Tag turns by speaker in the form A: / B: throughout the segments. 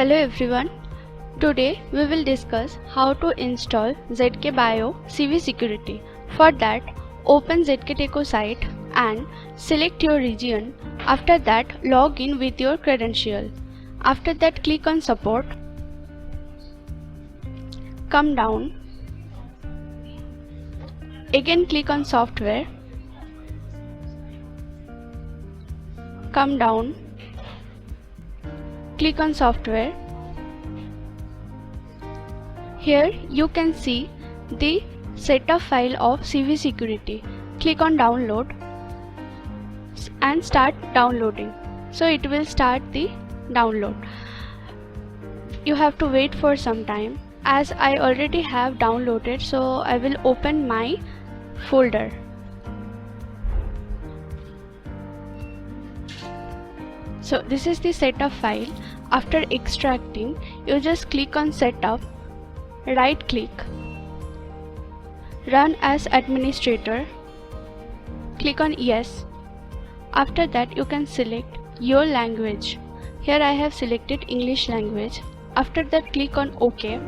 A: Hello everyone. Today we will discuss how to install ZKBIO CV Security. For that, open ZKTeco site and select your region. After that, log in with your credential. After that, click on Support. Come down. Again click on Software. Come down. Click on Software. Here you can see the setup file of CV Security. Click on Download and start downloading. So it will start the download. You have to wait for some time. As I already have downloaded, so I will open my folder. So this is the setup file. After extracting, you just click on Setup, right click, Run as Administrator, click on Yes. After that, you can select your language. Here I have selected English language. After that, click on OK.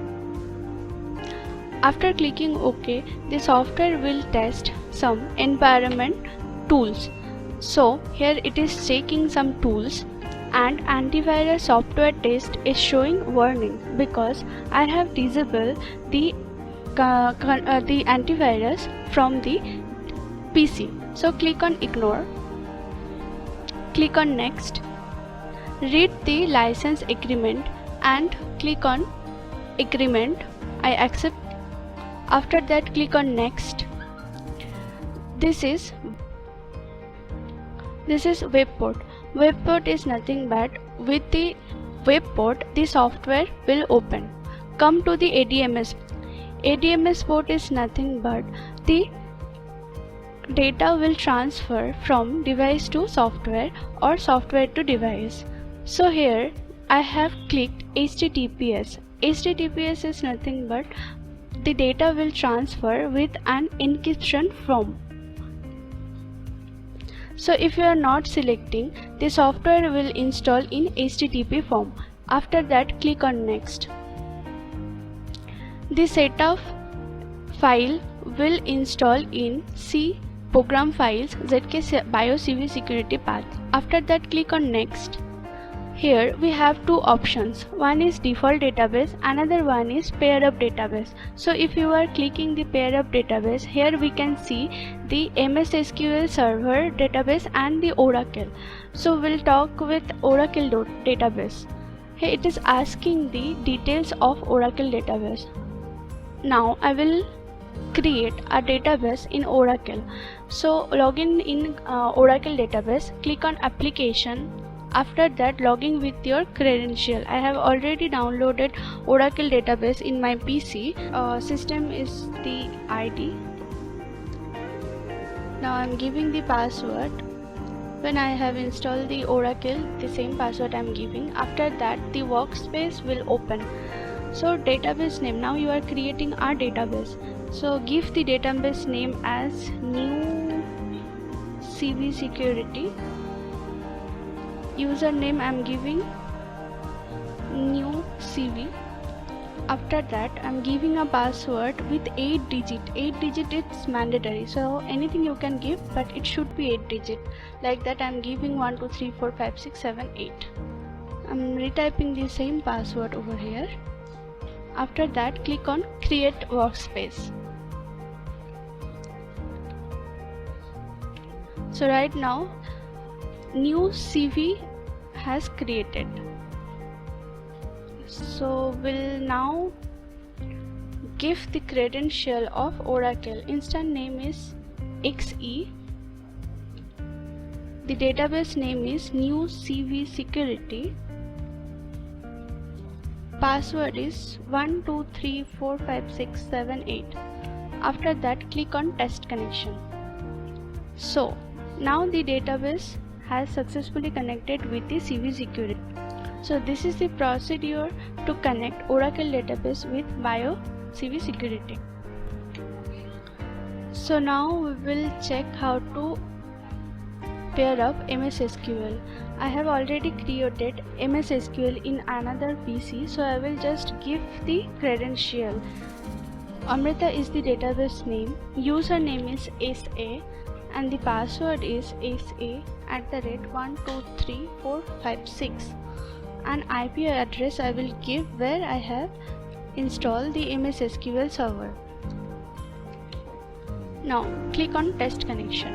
A: After clicking OK, the software will test some environment tools. So here it is checking some tools, and antivirus software test is showing warning because I have disabled the antivirus from the PC. So click on Ignore. Click on Next. Read the license agreement and click on Agreement. I accept. After that, click on Next. This is web port. Web port is nothing but with the web port the software will open. Come to the ADMS. ADMS port is nothing but the data will transfer from device to software or software to device. So here I have clicked HTTPS. HTTPS is nothing but the data will transfer with an encryption form. So if you are not selecting, the software will install in HTTP form. After that, click on Next. The setup file will install in C program files ZKBIO CV Security path. After that, click on Next. Here we have two options. One is default database, another one is pair up database. So if you are clicking the pair up database, here we can see the MS SQL Server database and the Oracle. So we'll talk with Oracle database. Here it is asking the details of Oracle database. Now I will create a database in Oracle. So login in Oracle database, click on Application. After that, login with your credential. I have already downloaded Oracle database in my PC. System is the ID. Now I am giving the password. When I have installed the Oracle, the same password I am giving. After that, the workspace will open. So database name. Now you are creating our database. So give the database name as new CV Security. Username I am giving new CV. After that, I am giving a password with 8 digit. 8 digit is mandatory, so anything you can give, but it should be 8 digit. Like that, I am giving 1 2 3 4 5 6 7 8. I am retyping the same password over here. After that, click on Create Workspace. So right now, new CV has created. So we'll now give the credential of Oracle. Instant name is XE. The database name is new CV Security. Password is 1 2 3 4 5 6 7 8. After that, click on Test Connection. So now the database has successfully connected with the CV Security. So this is the procedure to connect Oracle database with BIO CV Security. So now we will check how to pair up MS SQL. I have already created MS SQL in another PC, so I will just give the credential. Amrita is the database name, username is SA, and the password is SA@123456. An IP address I will give where I have installed the MS SQL server. Now click on test connection.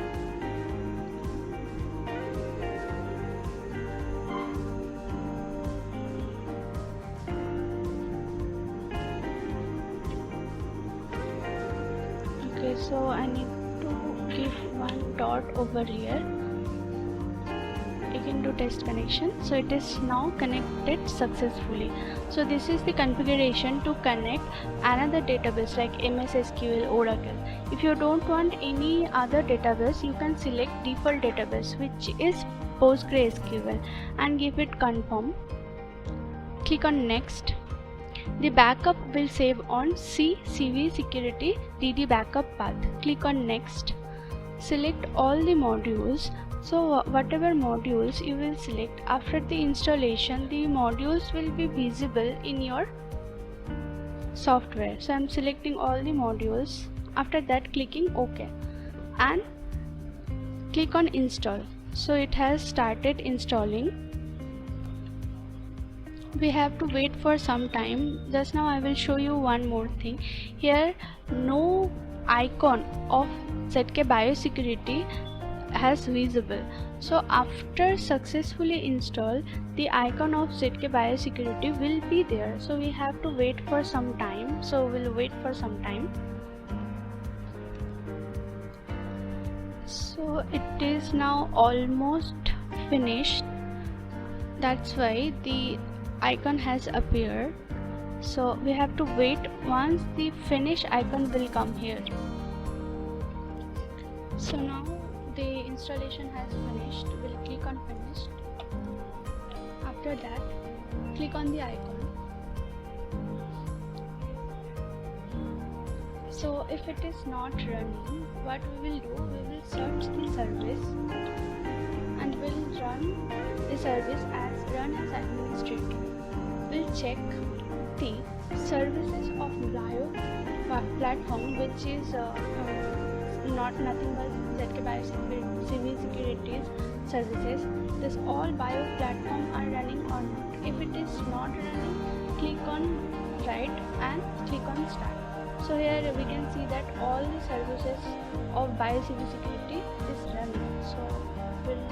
A: Okay, so I need to give one dot over here. Again do test connection. So it is now connected successfully. So this is the configuration to connect another database like MS SQL, Oracle. If you don't want any other database, you can select default database, which is PostgreSQL, and give it confirm. Click on next. The backup will save on CV security DD backup path. Click on next. Select all the modules. So whatever modules you will select, after the installation the modules will be visible in your software. So I am selecting all the modules. After that clicking OK and click on install. So it has started installing. We have to wait for some time. Just now I will show you one more thing. Here no icon of ZK Biosecurity has visible. So after successfully install, the icon of ZK Biosecurity will be there. So we have to wait for some time. So we'll wait for some time. So it is now almost finished. That's why the icon has appeared. So we have to wait. Once the finish icon will come here. So now the installation has finished. We'll click on finished. After that click on the icon. So if it is not running, what we will do, we will search the service and we'll run the service as run as administrator. We'll check the services of Bio platform, which is nothing but ZK Biosecurity Securities services. This all Bio platform are running or not. If it is not running, click on right and click on start. So here we can see that all the services of Biosecurity is running. So we'll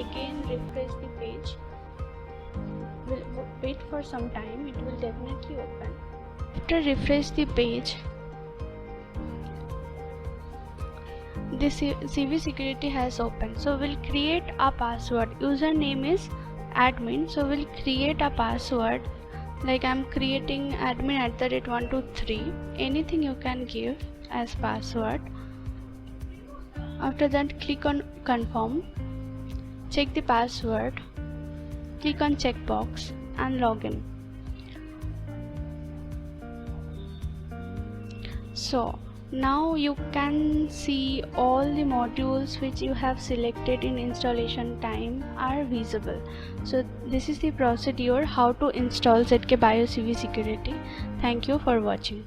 A: again refresh the page. We'll wait for some time. It will definitely open. After refresh the page, the CV security has opened. So we'll create a password. Username is admin. So we'll create a password. Like I'm creating admin@123. Anything you can give as password. After that click on confirm. Check the password. Click on checkbox and login. So now you can see all the modules which you have selected in installation time are visible. So this is the procedure how to install ZK Bio CV Security. Thank you for watching.